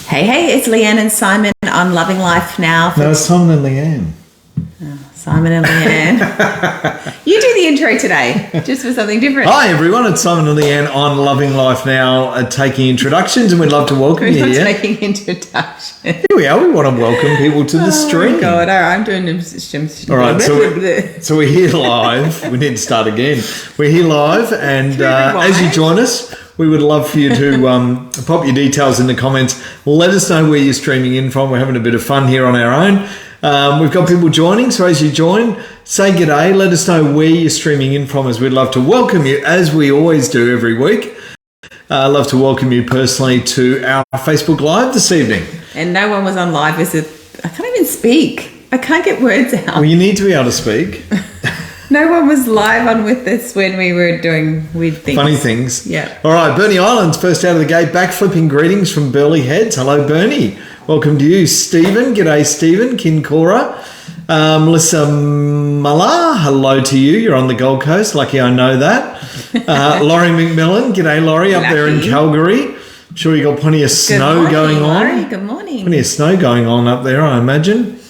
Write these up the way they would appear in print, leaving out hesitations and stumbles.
Hey, it's Leanne and Simon on Loving Life Now. No, it's Simon and Leanne. Simon and Leanne. You do the intro today, just for something different. Hi, everyone. It's Simon and Leanne on Loving Life Now, taking introductions, and we'd love to welcome you here. Taking introductions. Here we are. We want to welcome people to the stream. Oh, my God. All right, I'm doing All right, so we're here live. We need to start again. We're here live, and as you join us, we would love for you to pop your details in the comments. Let us know where you're streaming in from. We're having a bit of fun here on our own. We've got people joining, so as you join, say g'day. Let us know where you're streaming in from, as we'd love to welcome you, as we always do every week. I'd love to welcome you personally to our Facebook Live this evening. And no one was on live. I can't even speak. I can't get words out. Well, you need to be able to speak. No one was live on with us when we were doing weird things. Funny things. Yeah. All right, Bernie Island's first out of the gate. Backflipping greetings from Burley Heads. Hello, Bernie. Welcome to you. Stephen. G'day, Stephen. Kincora. Melissa Muller. Hello to you. You're on the Gold Coast. Lucky I know that. Laurie McMillan. G'day, Laurie. Up there in Calgary. I'm sure you got plenty of snow going on. Laurie. Good morning. Plenty of snow going on up there, I imagine.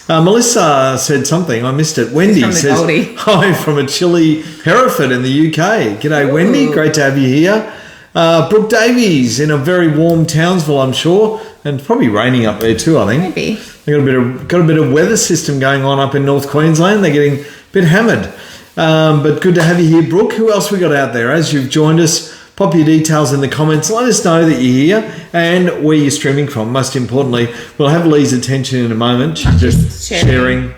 Melissa said something. I missed it. Wendy says, hi from a chilly Hereford in the UK. G'day, ooh. Wendy. Great to have you here. Brooke Davies in a very warm Townsville, I'm sure. And it's probably raining up there too, I think. Maybe. They've got a bit of weather system going on up in North Queensland. They're getting a bit hammered. But good to have you here, Brooke. Who else we got out there? As you've joined us, pop your details in the comments. Let us know that you're here and where you're streaming from. Most importantly, we'll have Lee's attention in a moment. She's just sharing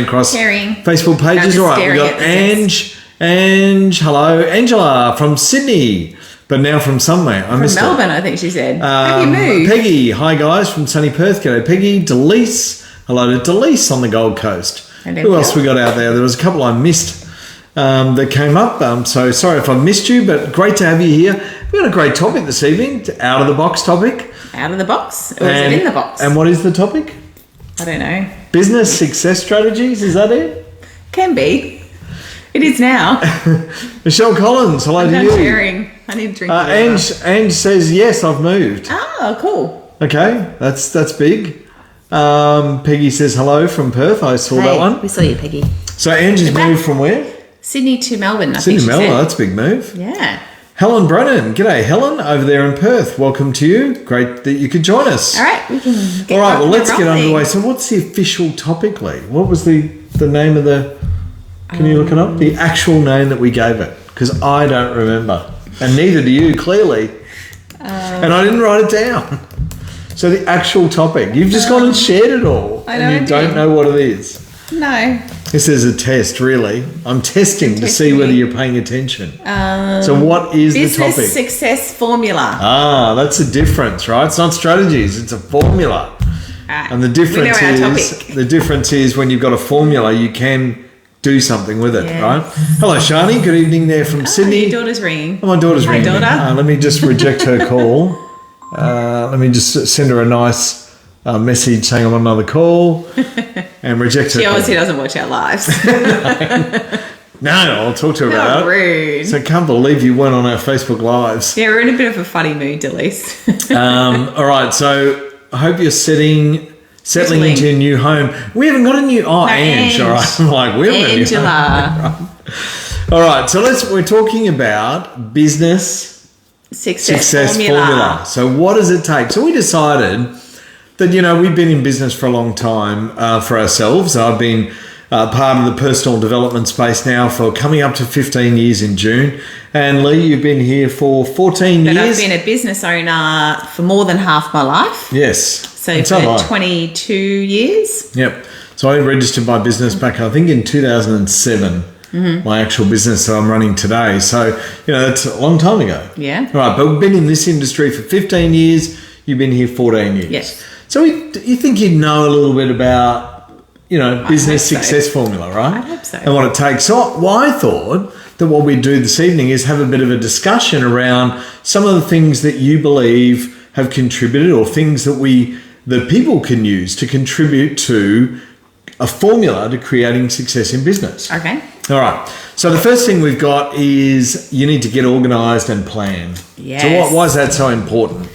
across Facebook pages. All right, we've got Ange. Hello, Angela from Sydney, but now from somewhere. From Melbourne, I think she said. Have you moved? Peggy, hi guys from sunny Perth. G'day, Peggy. Delise, hello to Delise on the Gold Coast. Who else we got out there? There was a couple I missed. That came up. So sorry if I missed you, but great to have you here. We've got a great topic this evening, out of the box topic. Out of the box? Or is it in the box? And what is the topic? I don't know. Business success strategies, is that it? Can be. It is now. Michelle Collins, hello to you. I'm sharing. I need to drink Ange says, yes, I've moved. Oh, cool. Okay, that's big. Peggy says hello from Perth. I saw that one. We saw you, Peggy. So Ange has moved from where? Sydney to Melbourne, Sydney, Melbourne, that's a big move. Yeah. Helen Brennan. G'day, Helen, over there in Perth. Welcome to you. Great that you could join us. All right, we can get All right, well, let's get underway. So what's the official topic, Lee? What was the name of the... Can you look it up? The actual name that we gave it. Because I don't remember. And neither do you, clearly. And I didn't write it down. So the actual topic. You've just gone and shared it all. And you don't know what it is. No. This is a test, really. I'm testing to see whether you're paying attention. So what is the topic? Business success formula. Ah, that's a difference, right? It's not strategies, it's a formula. And the difference is when you've got a formula, you can do something with it, right? Hello, Shani. Good evening there from Sydney. Your daughter's ringing. Oh, my daughter's ringing. Daughter. Let me just reject her call. Let me just send her a nice message saying I'm on another call and reject her. She obviously doesn't watch our lives. No, I'll talk to her about it. Rude. So I can't believe you weren't on our Facebook Lives. Yeah, we're in a bit of a funny mood, Delise. All right, so I hope you're settling into your new home. We haven't got a new... Oh, Ange. All right. I'm like, we haven't Angela. Got a new home. All right, so we're talking about business success formula. So what does it take? So we decided that, we've been in business for a long time for ourselves. I've been part of the personal development space now for coming up to 15 years in June. And Lee, you've been here for 14 years. I've been a business owner for more than half my life. Yes. So for 22 years. Yep. So I registered my business back, I think, in 2007. My actual business that I'm running today. So, that's a long time ago. Yeah. All right, but we've been in this industry for 15 years. You've been here 14 years. Yes. So you think you know a little bit about, business success formula, right? I hope so. And what it takes. So I thought that what we'd do this evening is have a bit of a discussion around some of the things that you believe have contributed or things that people can use to contribute to a formula to creating success in business. Okay. All right. So the first thing we've got is you need to get organised and plan. Yes. So why is that so important?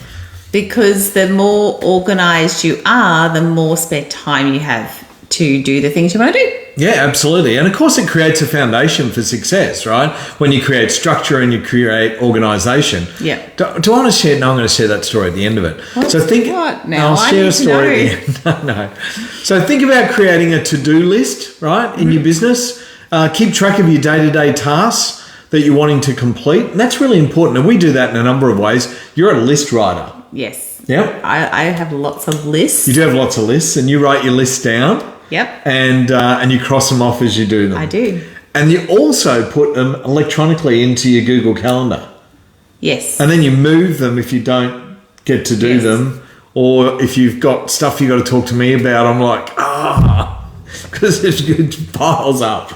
Because the more organised you are, the more spare time you have to do the things you want to do. Yeah, absolutely. And of course, it creates a foundation for success, right? When you create structure and you create organisation. Yeah. Do I want to share? No, I'm going to share that story at the end of it. What? I'll share a story at the end. No. So think about creating a to-do list, right, in your business. Keep track of your day-to-day tasks that you're wanting to complete. And that's really important. And we do that in a number of ways. You're a list writer. Yes. Yep. I have lots of lists. You do have lots of lists, and you write your lists down. Yep. And you cross them off as you do them. I do. And you also put them electronically into your Google Calendar. Yes. And then you move them if you don't get to do them, or if you've got stuff you've got to talk to me about. I'm like, because it piles up.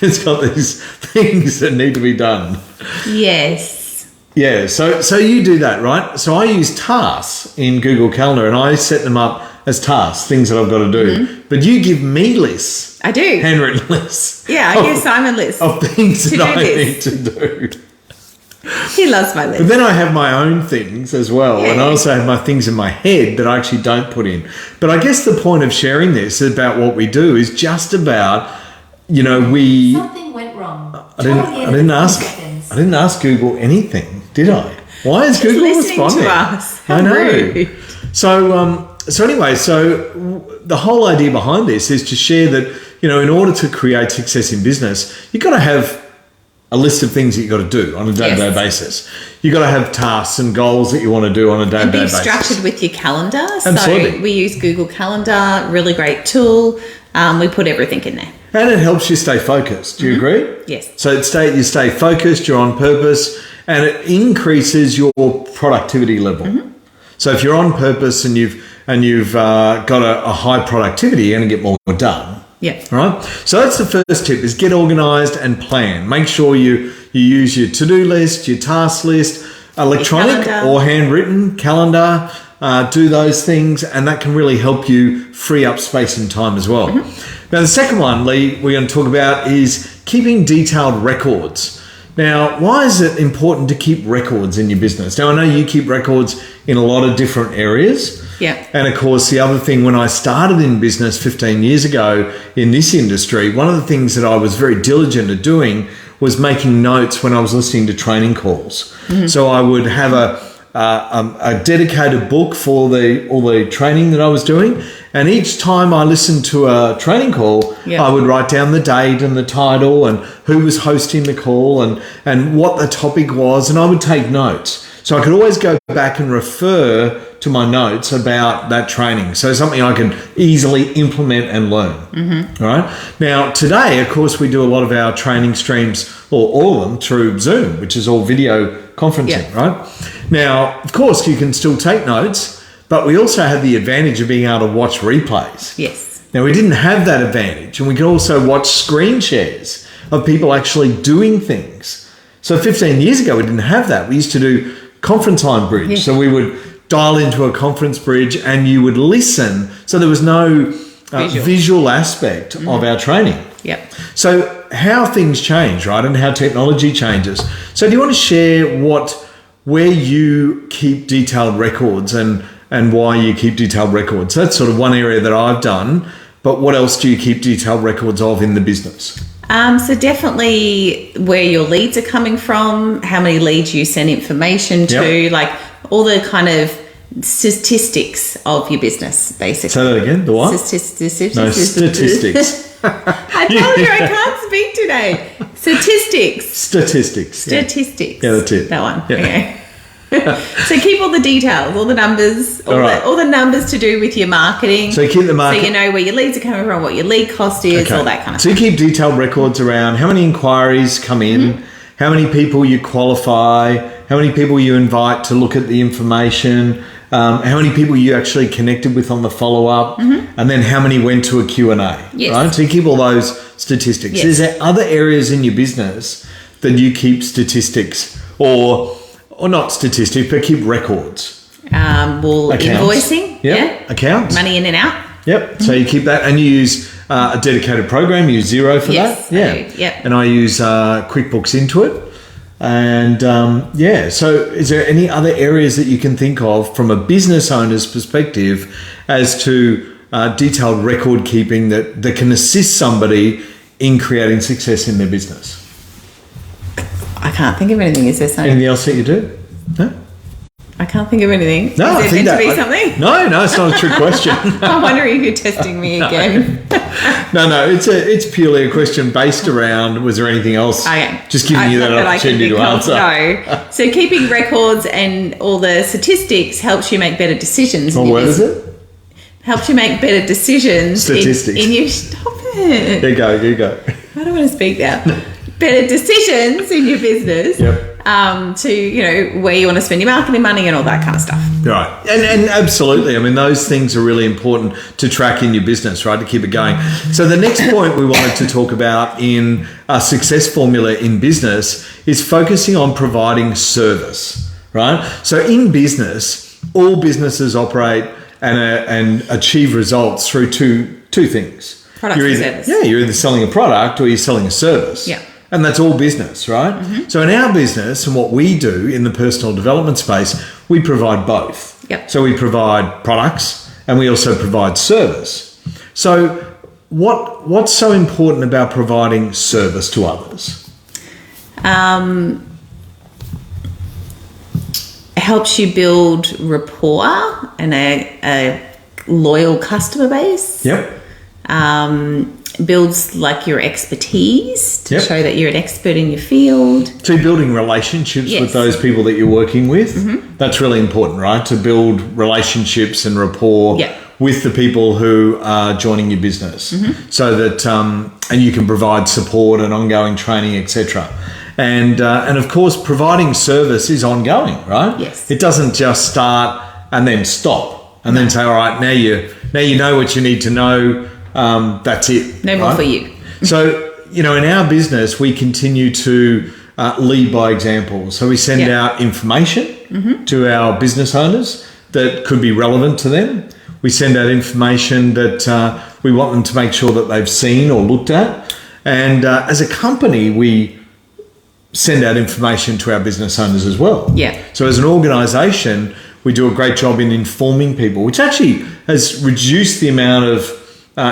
It's got these things that need to be done. Yes. Yeah, so you do that, right? So I use tasks in Google Calendar, and I set them up as tasks, things that I've got to do. Mm-hmm. But you give me lists. I do. Handwritten lists. Yeah, I give Simon lists. Of things that I need to do. He loves my list. But then I have my own things as well. Yeah. And I also have my things in my head that I actually don't put in. But I guess the point of sharing this about what we do is just about, Something went wrong. I didn't ask Google anything, did I? Why is Google responding to us? I know. Rude. So anyway, the whole idea behind this is to share that, in order to create success in business, you've got to have a list of things that you've got to do on a day-to-day basis. You've got to have tasks and goals that you want to do on a day-to-day basis. And be structured with your calendar. Absolutely. So we use Google Calendar, really great tool. We put everything in there. And it helps you stay focused. Do you agree? Yes. So you stay focused, you're on purpose, and it increases your productivity level. Mm-hmm. So if you're on purpose and you've got a high productivity, you're going to get more done. Yeah. All right. So that's the first tip: is get organised and plan. Make sure you use your to-do list, your task list, electronic or handwritten calendar. Do those things, and that can really help you free up space and time as well. Mm-hmm. Now, the second one, Lee, we're going to talk about is keeping detailed records. Now, why is it important to keep records in your business? Now, I know you keep records in a lot of different areas. Yeah. And of course, the other thing, when I started in business 15 years ago in this industry, one of the things that I was very diligent at doing was making notes when I was listening to training calls. Mm-hmm. So I would have a dedicated book for all the training that I was doing. And each time I listened to a training call, I would write down the date and the title and who was hosting the call and what the topic was. And I would take notes. So I could always go back and refer to my notes about that training. So something I can easily implement and learn. Mm-hmm. All right. Now, today, of course, we do a lot of our training streams, or all of them, through Zoom, which is all video conferencing, right? Now, of course, you can still take notes, but we also have the advantage of being able to watch replays. Yes. Now, we didn't have that advantage, and we could also watch screen shares of people actually doing things. So 15 years ago, we didn't have that. We used to do conference line bridge. Yeah. So we would dial into a conference bridge and you would listen. So there was no visual aspect of our training. Yep. So how things change, right? And how technology changes. So do you want to share where you keep detailed records and why you keep detailed records? So that's sort of one area that I've done. But what else do you keep detailed records of in the business? So definitely where your leads are coming from, how many leads you send information to, like all the kind of statistics of your business, basically. Say that again, the what? Statistics. No, statistics. I told you I can't speak today. Statistics. Yeah, that's it. That one. Yeah. Okay. So keep all the details, all the numbers, all the numbers to do with your marketing. So you keep the market. So you know where your leads are coming from, what your lead cost is, all that kind of stuff. So you keep detailed records around how many inquiries come in, how many people you qualify, how many people you invite to look at the information, how many people you actually connected with on the follow-up, and then how many went to a Q&A, right? So you keep all those statistics. Yes. Is there other areas in your business that you keep statistics or not statistics, but keep records? Accounts. Invoicing. Yep. Accounts. Money in and out. Yep. So you keep that, and you use a dedicated program. You use Xero for that. Yeah. Yep. And I use QuickBooks Intuit. And so is there any other areas that you can think of from a business owner's perspective as to detailed record keeping that can assist somebody in creating success in their business? I can't think of anything. Is there something? Anything else that you do? No? I can't think of anything. No, Is it meant to be something? No, it's not a trick question. I'm wondering if you're testing me again. No, it's purely a question based around, was there anything else? Okay. Just giving you that opportunity to answer. No. So keeping records and all the statistics helps you make better decisions. Well, what is it? Helps you make better decisions. Statistics. In your... Stop it. You go. I don't want to speak now. Better decisions in your business. Yep. To, where you want to spend your marketing money and all that kind of stuff. Right. And absolutely. I mean, those things are really important to track in your business, right, to keep it going. So the next point we wanted to talk about in a success formula in business is focusing on providing service, right? So in business, all businesses operate and achieve results through two things. Product and service. Yeah, you're either selling a product or you're selling a service. Yeah. And that's all business, right? Mm-hmm. So in our business and what we do in the personal development space, we provide both. Yep. So we provide products and we also provide service. So what's so important about providing service to others? It helps you build rapport and a loyal customer base. Yep. Builds like your expertise to Yep. show that you're an expert in your field. So you're building relationships Yes. with those people that you're working with. Mm-hmm. That's really important, right? To build relationships and rapport Yep. with the people who are joining your business, so that and you can provide support and ongoing training, etc. And of course, providing service is ongoing, right? Yes. It doesn't just start and then stop and then say, all right, now you know what you need to know. That's it. No more for you. So, in our business, we continue to lead by example. So we send out information to our business owners that could be relevant to them. We send out information that we want them to make sure that they've seen or looked at. And as a company, we send out information to our business owners as well. Yeah. So as an organisation, we do a great job in informing people, which actually has reduced the amount of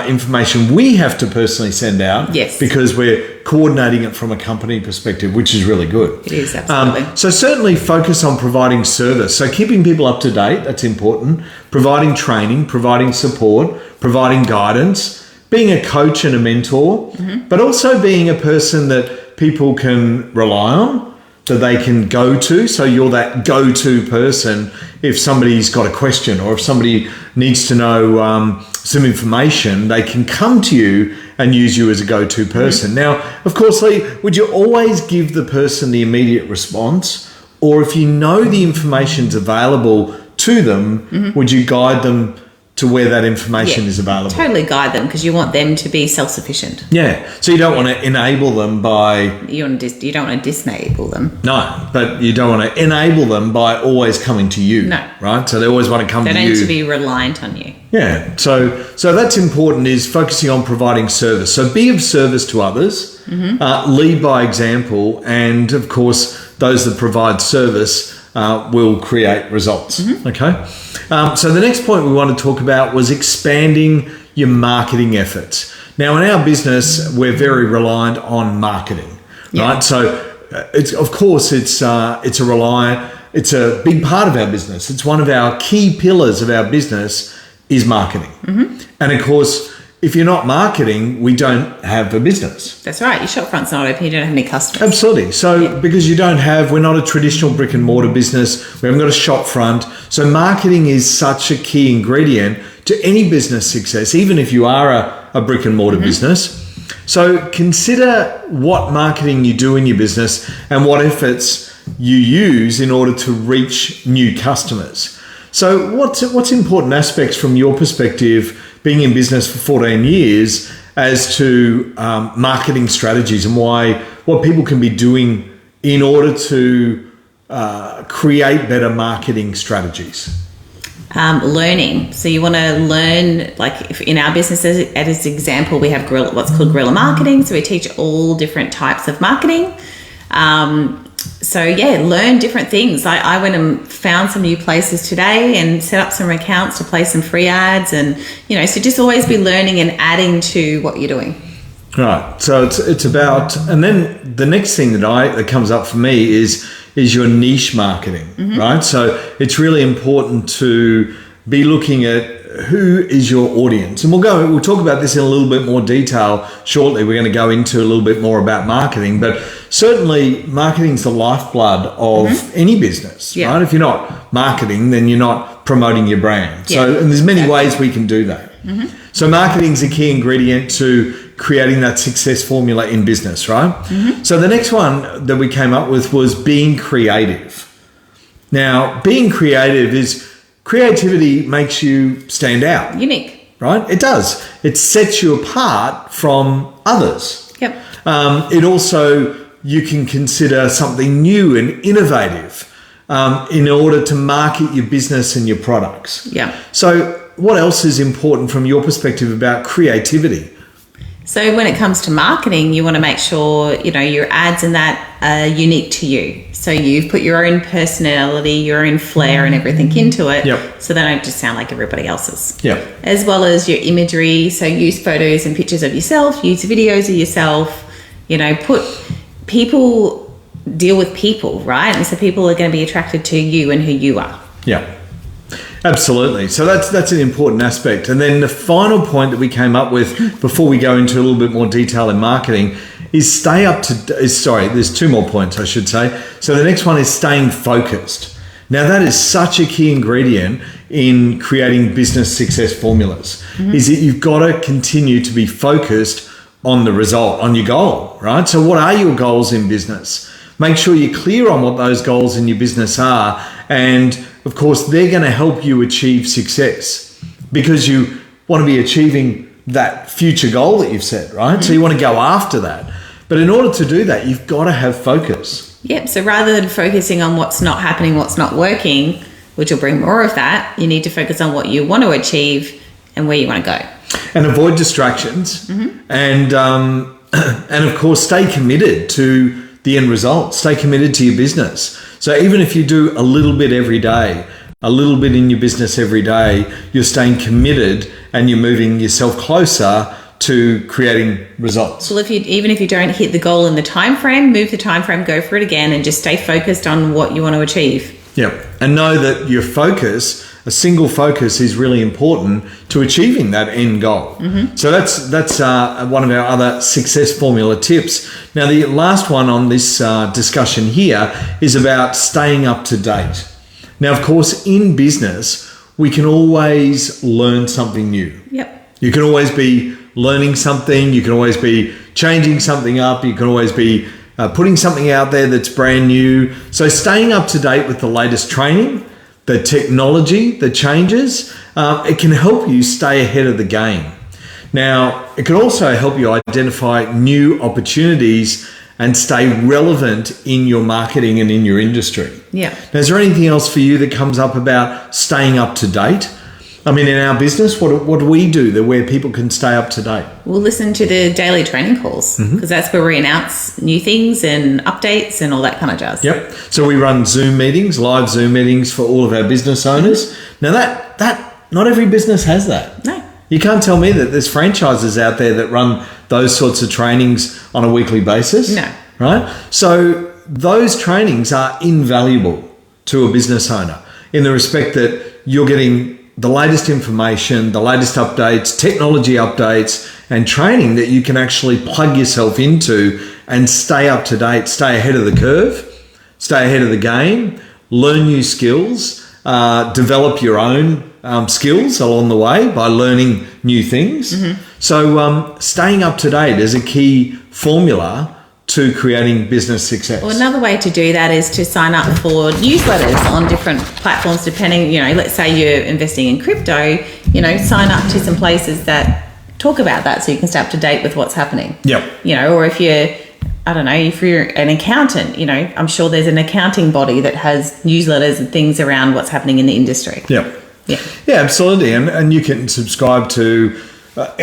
information we have to personally send out. Yes. Because we're coordinating it from a company perspective, which is really good. It is, absolutely. So certainly focus on providing service. So keeping people up to date, that's important. Providing training, providing support, providing guidance, being a coach and a mentor, but also being a person that people can rely on, that they can go to. So you're that go-to person if somebody's got a question or if somebody needs to know some information, they can come to you and use you as a go-to person. Now, of course, Lee, would you always give the person the immediate response? Or if you know the information's available to them, would you guide them to where that information is available? Totally guide them because you want them to be self-sufficient. Yeah. So you don't want to enable them by... You don't want to disable them. No, but you don't want to enable them by always coming to you. No. Right? So they always want to come to you. They don't need to be reliant on you. Yeah. So that's important, is focusing on providing service. So be of service to others, lead by example, and of course, those that provide service will create results. Okay. So the next point we want to talk about was expanding your marketing efforts. Now, in our business, we're very reliant on marketing, right? So it's a big part of our business. It's one of our key pillars of our business is marketing. And of course, if you're not marketing, we don't have a business. That's right. Your shop front's not open. You don't have any customers. Absolutely. So because we're not a traditional brick and mortar business. We haven't got a shop front. So marketing is such a key ingredient to any business success, even if you are a brick and mortar business. So consider what marketing you do in your business and what efforts you use in order to reach new customers. So what's important aspects from your perspective, being in business for 14 years, as to marketing strategies and what people can be doing in order to create better marketing strategies? Learning. So you want to learn, like if in our business, as example, we have what's called guerrilla marketing. So we teach all different types of marketing. So yeah, learn different things. I went and found some new places today and set up some accounts to play some free ads, and so just always be learning and adding to what you're doing. Right. So it's about, and then the next thing that comes up for me is your niche marketing, right? So it's really important to be looking at who is your audience, and we'll talk about this in a little bit more detail shortly. We're going to go into a little bit more about marketing, but certainly marketing is the lifeblood of any business, right? If you're not marketing, then you're not promoting your brand. So, and there's many ways we can do that. So marketing is a key ingredient to creating that success formula in business, right? So the next one that we came up with was being creative. Now, being creative is creativity makes you stand out. Unique. Right? It does. It sets you apart from others. Yep. It also, you can consider something new and innovative in order to market your business and your products. Yeah. So what else is important from your perspective about creativity? So when it comes to marketing, you want to make sure, your ads and that are unique to you. So you've put your own personality, your own flair and everything into it. Yep. So they don't just sound like everybody else's. Yep. As well as your imagery. So use photos and pictures of yourself, use videos of yourself, people deal with people, right? And so people are going to be attracted to you and who you are. Yeah. Absolutely. So that's an important aspect. And then the final point that we came up with before we go into a little bit more detail in marketing is there's two more points, I should say. So the next one is staying focused. Now that is such a key ingredient in creating business success formulas, is that you've got to continue to be focused on the result, on your goal, right? So what are your goals in business? Make sure you're clear on what those goals in your business are, and of course, they're going to help you achieve success because you want to be achieving that future goal that you've set, right? So you want to go after that. But in order to do that, you've got to have focus. Yep. So rather than focusing on what's not happening, what's not working, which will bring more of that, you need to focus on what you want to achieve and where you want to go. And avoid distractions. And of course, stay committed to the end result. Stay committed to your business. So even if you do a little bit every day, a little bit in your business every day, you're staying committed and you're moving yourself closer to creating results. Well, even if you don't hit the goal in the time frame, move the time frame, go for it again, and just stay focused on what you want to achieve. Yeah, and know that your focus, a single focus, is really important to achieving that end goal. So that's one of our other success formula tips. Now, the last one on this discussion here is about staying up to date. Now, of course, in business, we can always learn something new. Yep. You can always be learning something. You can always be changing something up. You can always be putting something out there that's brand new. So staying up to date with the latest training, the technology, the changes, it can help you stay ahead of the game. Now, it can also help you identify new opportunities and stay relevant in your marketing and in your industry. Yeah. Now, is there anything else for you that comes up about staying up to date? I mean, in our business, what do we do where people can stay up to date? We'll listen to the daily training calls because that's where we announce new things and updates and all that kind of jazz. Yep. So we run Zoom meetings, live Zoom meetings for all of our business owners. Now that not every business has that. No. You can't tell me that there's franchises out there that run those sorts of trainings on a weekly basis. No. Right? So those trainings are invaluable to a business owner in the respect that you're getting the latest information, the latest updates, technology updates, and training that you can actually plug yourself into and stay up to date, stay ahead of the curve, stay ahead of the game, learn new skills, develop your own skills along the way by learning new things. So staying up to date is a key formula to creating business success. Well, another way to do that is to sign up for newsletters on different platforms, depending, let's say you're investing in crypto, sign up to some places that talk about that so you can stay up to date with what's happening. Yep. Or if you're an accountant, I'm sure there's an accounting body that has newsletters and things around what's happening in the industry. Yep. Yeah. Yeah, absolutely. And you can subscribe to I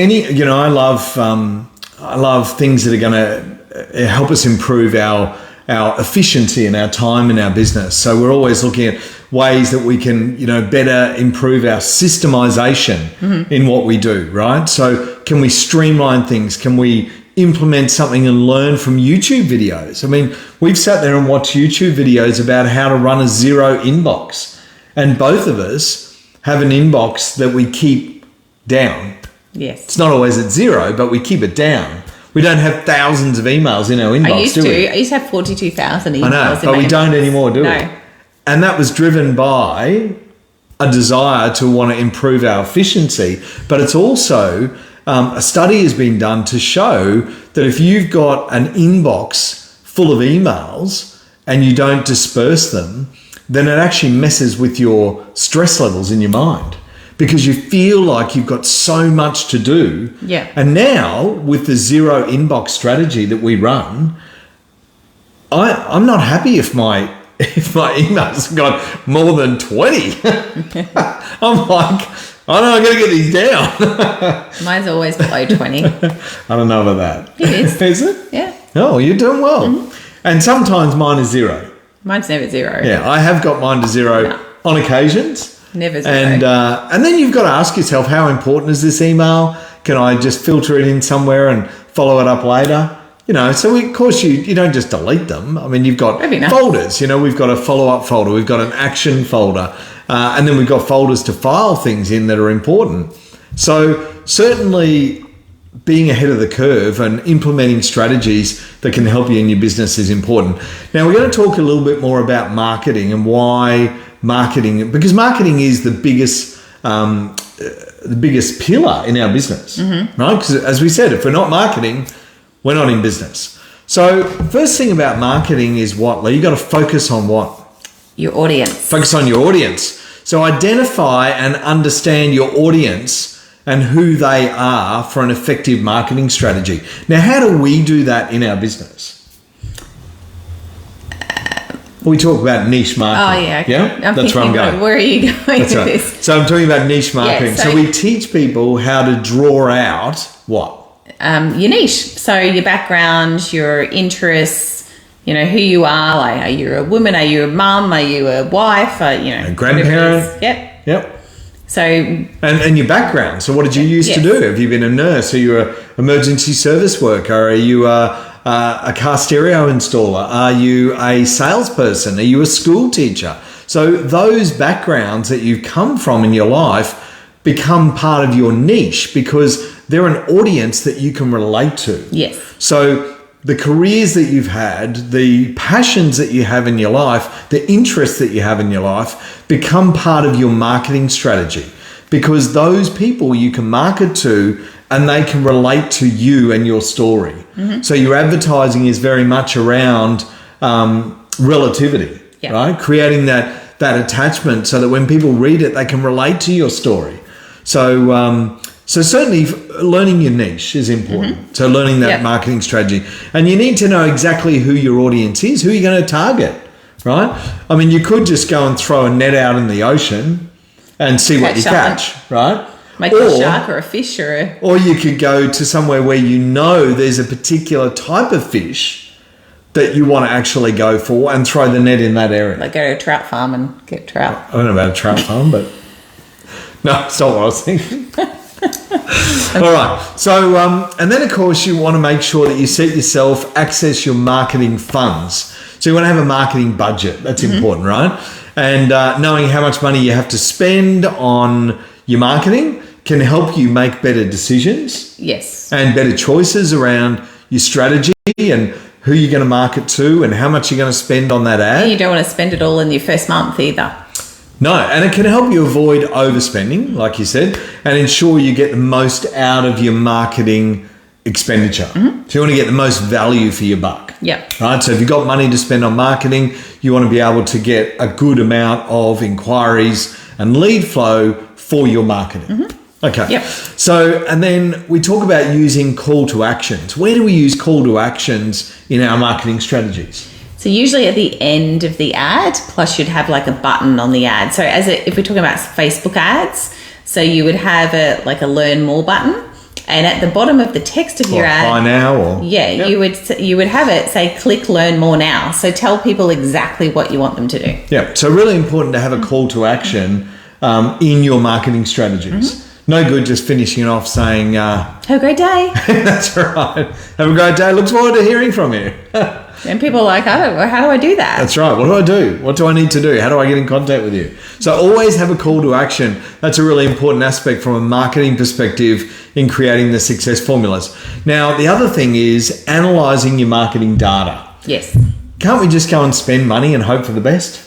love things that are going to help us improve our efficiency and our time in our business. So we're always looking at ways that we can, better improve our systemization in what we do, right? So can we streamline things? Can we implement something and learn from YouTube videos? I mean, we've sat there and watched YouTube videos about how to run a zero inbox. And both of us have an inbox that we keep down. Yes. It's not always at zero, but we keep it down. We don't have thousands of emails in our inbox, do we? I used to have 42,000 emails. I know, but we don't anymore, do we? And that was driven by a desire to want to improve our efficiency. But it's also, a study has been done to show that if you've got an inbox full of emails and you don't disperse them, then it actually messes with your stress levels in your mind, because you feel like you've got so much to do. Yeah. And now with the zero inbox strategy that we run, I'm not happy if my emails have got more than 20. I'm like, I know, I got to get these down. Mine's always below 20. I don't know about that. It is. Is it? Yeah. Oh, you're doing well. And sometimes mine is zero. Mine's never zero. Yeah, I have got mine to zero on occasions. Never zero. And then you've got to ask yourself, how important is this email? Can I just filter it in somewhere and follow it up later? So of course you don't just delete them. I mean, you've got folders. We've got a follow-up folder. We've got an action folder. And then we've got folders to file things in that are important. So certainly being ahead of the curve and implementing strategies that can help you in your business is important. Now, we're going to talk a little bit more about marketing and why marketing, because marketing is the biggest pillar in our business, right? Because as we said, if we're not marketing, we're not in business. So first thing about marketing is what, Lee? You got to focus on what? Your audience. Focus on your audience. So identify and understand your audience and who they are for an effective marketing strategy. Now, how do we do that in our business? We talk about niche marketing. Oh, yeah. Okay. Yeah? That's where I'm going. Where are you going That's with right. this? So I'm talking about niche marketing. Yeah, so we teach people how to draw out what? Your niche. So your background, your interests, who you are. Like, are you a woman? Are you a mum? Are you a wife? A grandparent? Yep. So and your background. So what did you used to do? Have you been a nurse? Are you an emergency service worker? Are you a car stereo installer? Are you a salesperson? Are you a school teacher? So those backgrounds that you've come from in your life become part of your niche because they're an audience that you can relate to. Yes. So the careers that you've had, the passions that you have in your life, the interests that you have in your life become part of your marketing strategy, because those people you can market to and they can relate to you and your story. So your advertising is very much around relativity, right? Creating that attachment so that when people read it, they can relate to your story. So certainly learning your niche is important. So learning that marketing strategy. And you need to know exactly who your audience is, who you're going to target, right? I mean, you could just go and throw a net out in the ocean and see what you catch, right? Like a shark or a fish or you could go to somewhere where there's a particular type of fish that you want to actually go for and throw the net in that area. Like go to a trout farm and get trout. I don't know about a trout farm, but no, it's not what I was thinking. All right. So, and then of course you want to make sure that you set yourself, access your marketing funds. So you want to have a marketing budget. That's important, right? And knowing how much money you have to spend on your marketing can help you make better decisions. Yes. And better choices around your strategy and who you're going to market to and how much you're going to spend on that ad. And you don't want to spend it all in your first month either. No, and it can help you avoid overspending, like you said, and ensure you get the most out of your marketing expenditure. So you want to get the most value for your buck. Yeah. Right. So if you've got money to spend on marketing, you want to be able to get a good amount of inquiries and lead flow for your marketing. Okay. Yep. So, and then we talk about using call to actions. Where do we use call to actions in our marketing strategies? So usually at the end of the ad, plus you'd have like a button on the ad. So if we're talking about Facebook ads, so you would have a learn more button, And at the bottom of the text of your ad, buy now, or you would have it say, click learn more now. So tell people exactly what you want them to do. Yeah. So really important to have a call to action in your marketing strategies. No good just finishing it off saying, have a great day. That's right. Have a great day. Looks forward to hearing from you. And people are like, how do I do that? That's right. What do I do? What do I need to do? How do I get in contact with you? So always have a call to action. That's a really important aspect from a marketing perspective in creating the success formulas. Now, the other thing is analysing your marketing data. Yes. Can't we just go and spend money and hope for the best?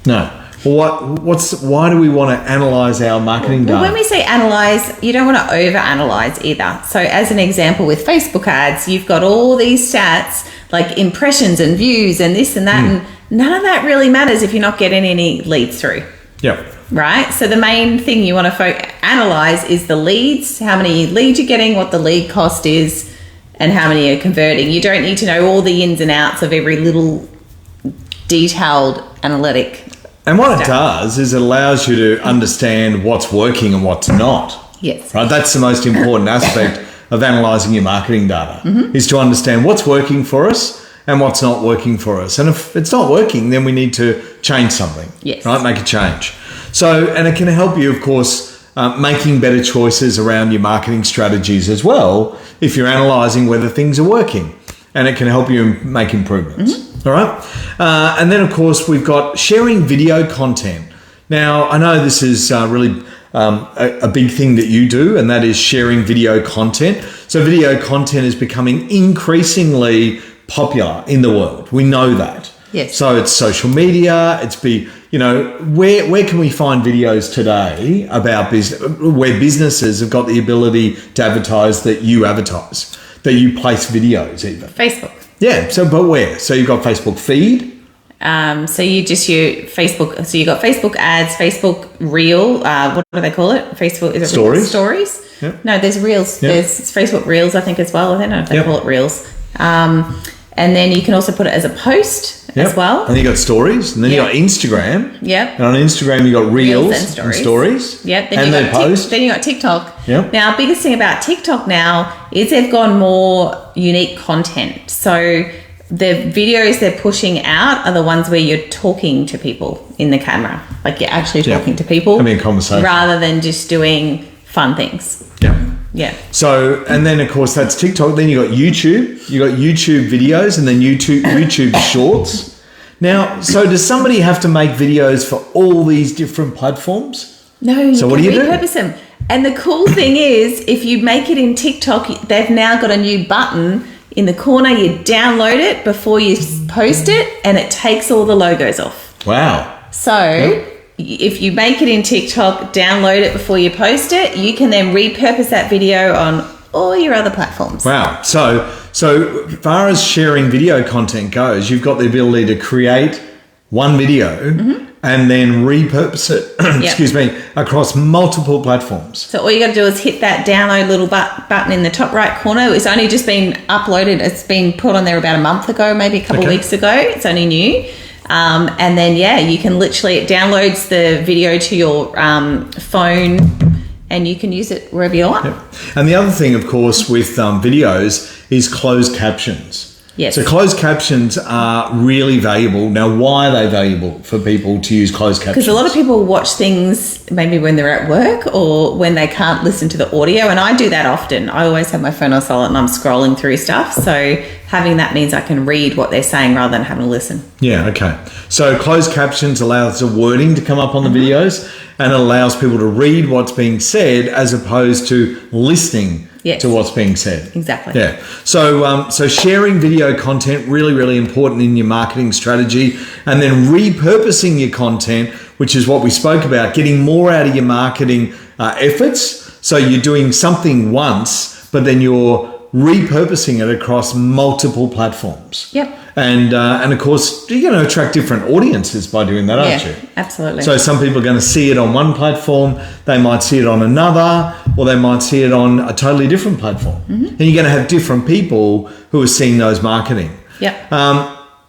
No. Well, why do we want to analyse our marketing data? Well, when we say analyse, you don't want to over-analyse either. So as an example with Facebook ads, you've got all these stats like impressions and views and this and that, and none of that really matters if you're not getting any leads through. Yep. Right? So the main thing you want to analyse is the leads, how many leads you're getting, what the lead cost is, and how many are converting. You don't need to know all the ins and outs of every little detailed analytic. And what it does is it allows you to understand what's working and what's not. Yes. Right. That's the most important aspect of analysing your marketing data, is to understand what's working for us and what's not working for us. And if it's not working, then we need to change something. Yes. Right. Make a change. So, and it can help you, of course, making better choices around your marketing strategies as well, if you're analysing whether things are working. And it can help you make improvements. All right. And then, of course, we've got sharing video content. Now, I know this is really a big thing that you do, and that is sharing video content. So video content is becoming increasingly popular in the world. We know that. Yes. So it's social media. Where can we find videos today about where businesses have got the ability to advertise that you advertise, that you place videos even? Facebook. Yeah. So, but where? So you've got Facebook feed. So you just use Facebook. So you got Facebook ads, Facebook Reel. What do they call it? Facebook is it Stories. Stories. Yep. No, there's Reels. Yep. There's Facebook Reels, I think, as well. I don't know if they call it Reels. And then you can also put it as a post as well. And you got stories, and then you got Instagram. Yep. And on Instagram you got Reels and stories. Yep. Then you got then you got TikTok. Yep. Now, biggest thing about TikTok now is they've gone more unique content. So the videos they're pushing out are the ones where you're talking to people in the camera, like you're actually talking to people, having a conversation, rather than just doing fun things. Yeah. So, and then of course that's TikTok. Then you got YouTube. You got YouTube videos, and then YouTube Shorts. Now, so does somebody have to make videos for all these different platforms? No. So what do you do? Repurpose them. And the cool thing is, if you make it in TikTok, they've now got a new button in the corner. You download it before you post it, and it takes all the logos off. Wow. So if you make it in TikTok, download it before you post it, you can then repurpose that video on all your other platforms. Wow. So far as sharing video content goes, you've got the ability to create one video and then repurpose it, across multiple platforms. So all you got to do is hit that download little button in the top right corner. It's only just been uploaded. It's been put on there about a month ago, maybe a couple of weeks ago. It's only new. And then, you can literally, it downloads the video to your phone, and you can use it wherever you want. Yep. And the other thing, of course, with videos is closed captions. Yes. So closed captions are really valuable. Now, why are they valuable for people to use closed captions? Because a lot of people watch things maybe when they're at work or when they can't listen to the audio, and I do that often. I always have my phone on silent and I'm scrolling through stuff. So having that means I can read what they're saying rather than having to listen. Yeah, okay. So closed captions allows the wording to come up on the videos, and it allows people to read what's being said as opposed to listening to what's being said. Exactly. Yeah. So sharing video content, really, really important in your marketing strategy, and then repurposing your content, which is what we spoke about, getting more out of your marketing efforts. So you're doing something once, but then you're repurposing it across multiple platforms. Yep. And of course, you're going to attract different audiences by doing that, aren't you? Absolutely. So some people are going to see it on one platform, they might see it on another, or they might see it on a totally different platform. And you're going to have different people who are seeing those marketing. Yep.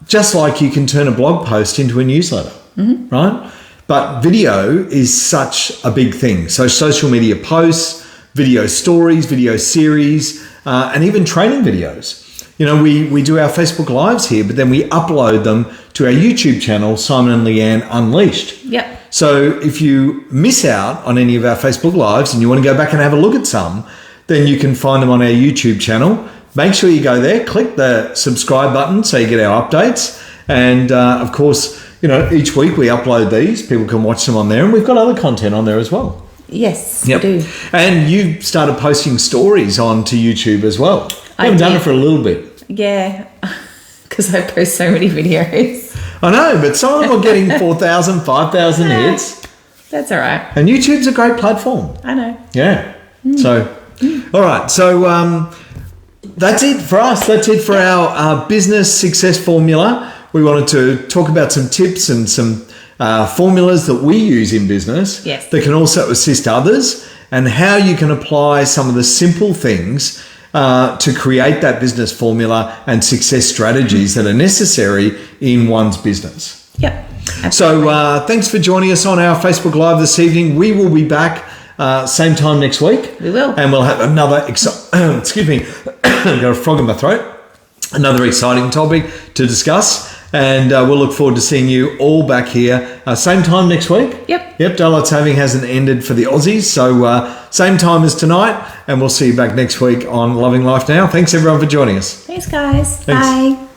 Just like you can turn a blog post into a newsletter, right? But video is such a big thing. So social media posts, video stories, video series, and even training videos. You know, we do our Facebook Lives here, but then we upload them to our YouTube channel, Simon and Leanne Unleashed. Yep. So if you miss out on any of our Facebook Lives and you want to go back and have a look at some, then you can find them on our YouTube channel. Make sure you go there, click the subscribe button so you get our updates. And of course, you know, each week we upload these. People can watch them on there, and we've got other content on there as well. Yes, Yep. we do. And you started posting stories onto YouTube as well. I haven't done it for a little bit. Yeah, because I post so many videos. I know, but some of them are getting 4,000, 5,000 hits. That's all right. And YouTube's a great platform. I know. Yeah. So, all right. So that's it for us. That's it for our business success formula. We wanted to talk about some tips and some formulas that we use in business that can also assist others, and how you can apply some of the simple things to create that business formula and success strategies that are necessary in one's business. Yep. Absolutely. So thanks for joining us on our Facebook Live this evening. We will be back same time next week. We will. And we'll have another, excuse me, got a frog in my throat, another exciting topic to discuss. And we'll look forward to seeing you all back here same time next week. Yep. Daylight saving hasn't ended for the Aussies. So same time as tonight. And we'll see you back next week on Loving Life Now. Thanks everyone for joining us. Thanks, guys. Thanks. Bye.